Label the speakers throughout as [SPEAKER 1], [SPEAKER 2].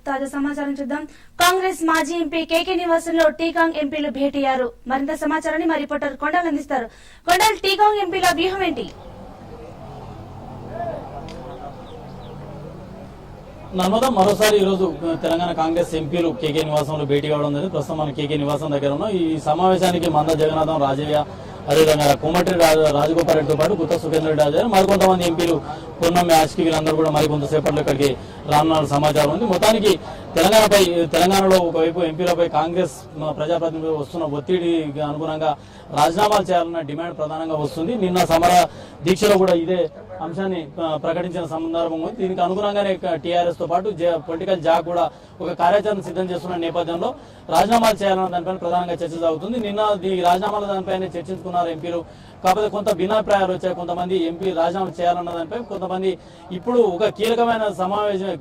[SPEAKER 1] తాజా సమాచారం చూద్దాం. కాంగ్రెస్ మాజీ ఎంపీ కేకే నివాసంలో టీకాంగ్ ఎంపీలు భేటీయారు. మరింత సమాచారాన్ని మా రిపోర్టర్ కొండల్ అందిస్తారు. కొండల్, టీకాంగ్ ఎంపీల వ్యూహం ఏంటి?
[SPEAKER 2] నర్మదా, మరోసారి ఈ రోజు తెలంగాణ కాంగ్రెస్ ఎంపీలు కేకే నివాసంలో భేటీ కావడం జరిగింది. ప్రస్తుతం మన కేకే నివాసం దగ్గర ఉన్నాం. ఈ సమావేశానికి మంద జగన్నాథం, రాజయ్య, అదేవిధంగా కోమటి రాజగోపాల్ రెడ్డితో పాటు గుత్త సుఖేంద్ర రెడ్డి హాజరు. మరికొంతమంది ఎంపీలు పూర్ణమి ఆస్కి వీళ్ళందరూ కూడా మరికొంతసేపట్లో ఇక్కడికి రానున్న సమాచారం ఉంది. మొత్తానికి తెలంగాణలో ఒకవైపు ఎంపీలపై కాంగ్రెస్ ప్రజాప్రతినిధులు వస్తున్న ఒత్తిడికి అనుగుణంగా రాజీనామాలు చేయాలన్న డిమాండ్ ప్రధానంగా వస్తుంది. నిన్న సమర దీక్షలో కూడా ఇదే అంశాన్ని ప్రకటించిన సందర్భం ఉంది. దీనికి అనుగుణంగానే టీఆర్ఎస్ తో పాటు పొలిటికల్ జాక్ కూడా ఒక కార్యాచరణ సిద్ధం చేస్తున్న నేపథ్యంలో రాజీనామాలు చేయాలన్న దానిపైన ప్రధానంగా చర్చ సాగుతుంది. నిన్న ఈ రాజీనామాల దానిపైన చర్చించుకున్నారు ఎంపీలు. కాకపోతే కొంత భిన్నాభిప్రాయాలు వచ్చాయి. కొంతమంది ఎంపీ రాజీనామా చేయాలన్న దానిపై, కొంతమంది ఇప్పుడు ఒక కీలకమైన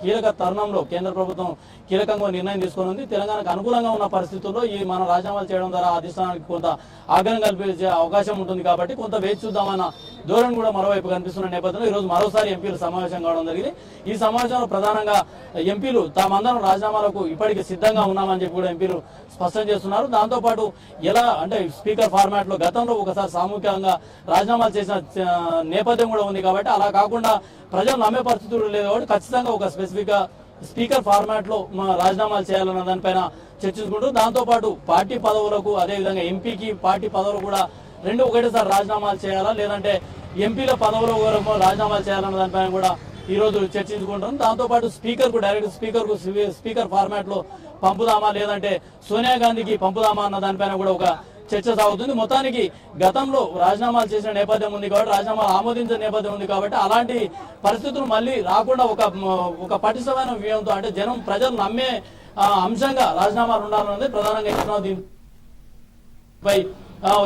[SPEAKER 2] కీలక తరుణంలో కేంద్ర ప్రభుత్వం కీలకంగా నిర్ణయం తీసుకుని ఉంది. తెలంగాణకు అనుకూలంగా ఉన్న పరిస్థితుల్లో ఈ మనం రాజీనామాలు చేయడం ద్వారా అధిష్టానానికి కొంత ఆగ్రహం కల్పించే అవకాశం ఉంటుంది. కాబట్టి కొంత వేచి చూద్దామన్న ధోరణి కూడా మరోవైపు కనిపిస్తున్న నేపథ్యంలో ఈ రోజు మరోసారి ఎంపీలు సమావేశం కావడం జరిగింది. ఈ సమావేశంలో ప్రధానంగా ఎంపీలు తామందరం రాజీనామాలకు ఇప్పటికీ సిద్ధంగా ఉన్నామని చెప్పి కూడా ఎంపీలు స్పష్టం చేస్తున్నారు. దాంతోపాటు ఎలా అంటే స్పీకర్ ఫార్మాట్ లో గతంలో ఒకసారి సామూహికంగా రాజీనామాలు చేసిన నేపథ్యం కూడా ఉంది. కాబట్టి అలా కాకుండా ప్రజలు నమ్మే పరిస్థితులు లేదు కాబట్టి ఖచ్చితంగా ఒక స్పెసిఫిక్ గా స్పీకర్ ఫార్మాట్ లో రాజీనామాలు చేయాలన్న దానిపైన చర్చించుకుంటూ, దాంతో పాటు పార్టీ పదవులకు అదేవిధంగా ఎంపీకి పార్టీ పదవులు కూడా రెండు ఒకటేసారి రాజీనామాలు చేయాలా, లేదంటే ఎంపీల పదవుల వరకు రాజీనామాలు చేయాలన్న దానిపైన కూడా ఈ రోజు చర్చించుకుంటాం. దాంతో పాటు స్పీకర్ కు డైరెక్ట్ స్పీకర్ ఫార్మాట్ లో పంపుదామా, లేదంటే సోనియా గాంధీకి పంపుదామా అన్న దానిపైన కూడా ఒక చర్చ సాగుతుంది. మొత్తానికి గతంలో రాజీనామాలు చేసిన నేపథ్యం ఉంది కాబట్టి, రాజీనామాలు ఆమోదించిన నేపథ్యం ఉంది కాబట్టి అలాంటి పరిస్థితులు మళ్ళీ రాకుండా ఒక పటిష్టమైన వ్యూహంతో అంటే ప్రజలు నమ్మే అంశంగా రాజీనామాలు ఉండాలన్నది ప్రధానంగా ఇస్తున్నాం. దీనిపై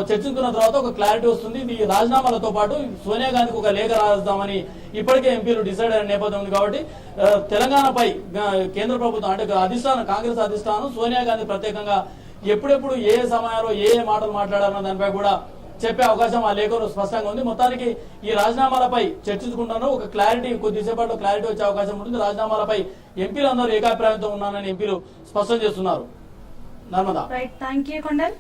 [SPEAKER 2] చర్చించుకున్న తర్వాత ఒక క్లారిటీ వస్తుంది. ఈ రాజీనామాలతో పాటు సోనియా గాంధీకి ఒక లేఖ రాద్దామని ఇప్పటికే ఎంపీలు డిసైడ్ అయిన నేపథ్యం ఉంది. కాబట్టి తెలంగాణపై కేంద్ర ప్రభుత్వం అంటే కాంగ్రెస్ అధిష్టానం సోనియా గాంధీ ప్రత్యేకంగా ఎప్పుడెప్పుడు ఏ సమయంలో ఏ మాటలు మాట్లాడారన్న దానిపై కూడా చెప్పే అవకాశం ఆ లేఖలో స్పష్టంగా ఉంది. మొత్తానికి ఈ రాజీనామాలపై చర్చించుకుంటున్నారు. ఒక క్లారిటీ కొద్దిసేపట్లో క్లారిటీ వచ్చే అవకాశం ఉంటుంది. రాజీనామాలపై ఎంపీలు అందరూ ఏకాభిప్రాయంతో ఉన్నారని ఎంపీలు స్పష్టం చేస్తున్నారు. నర్మదా.
[SPEAKER 1] Right, thank you Kondal.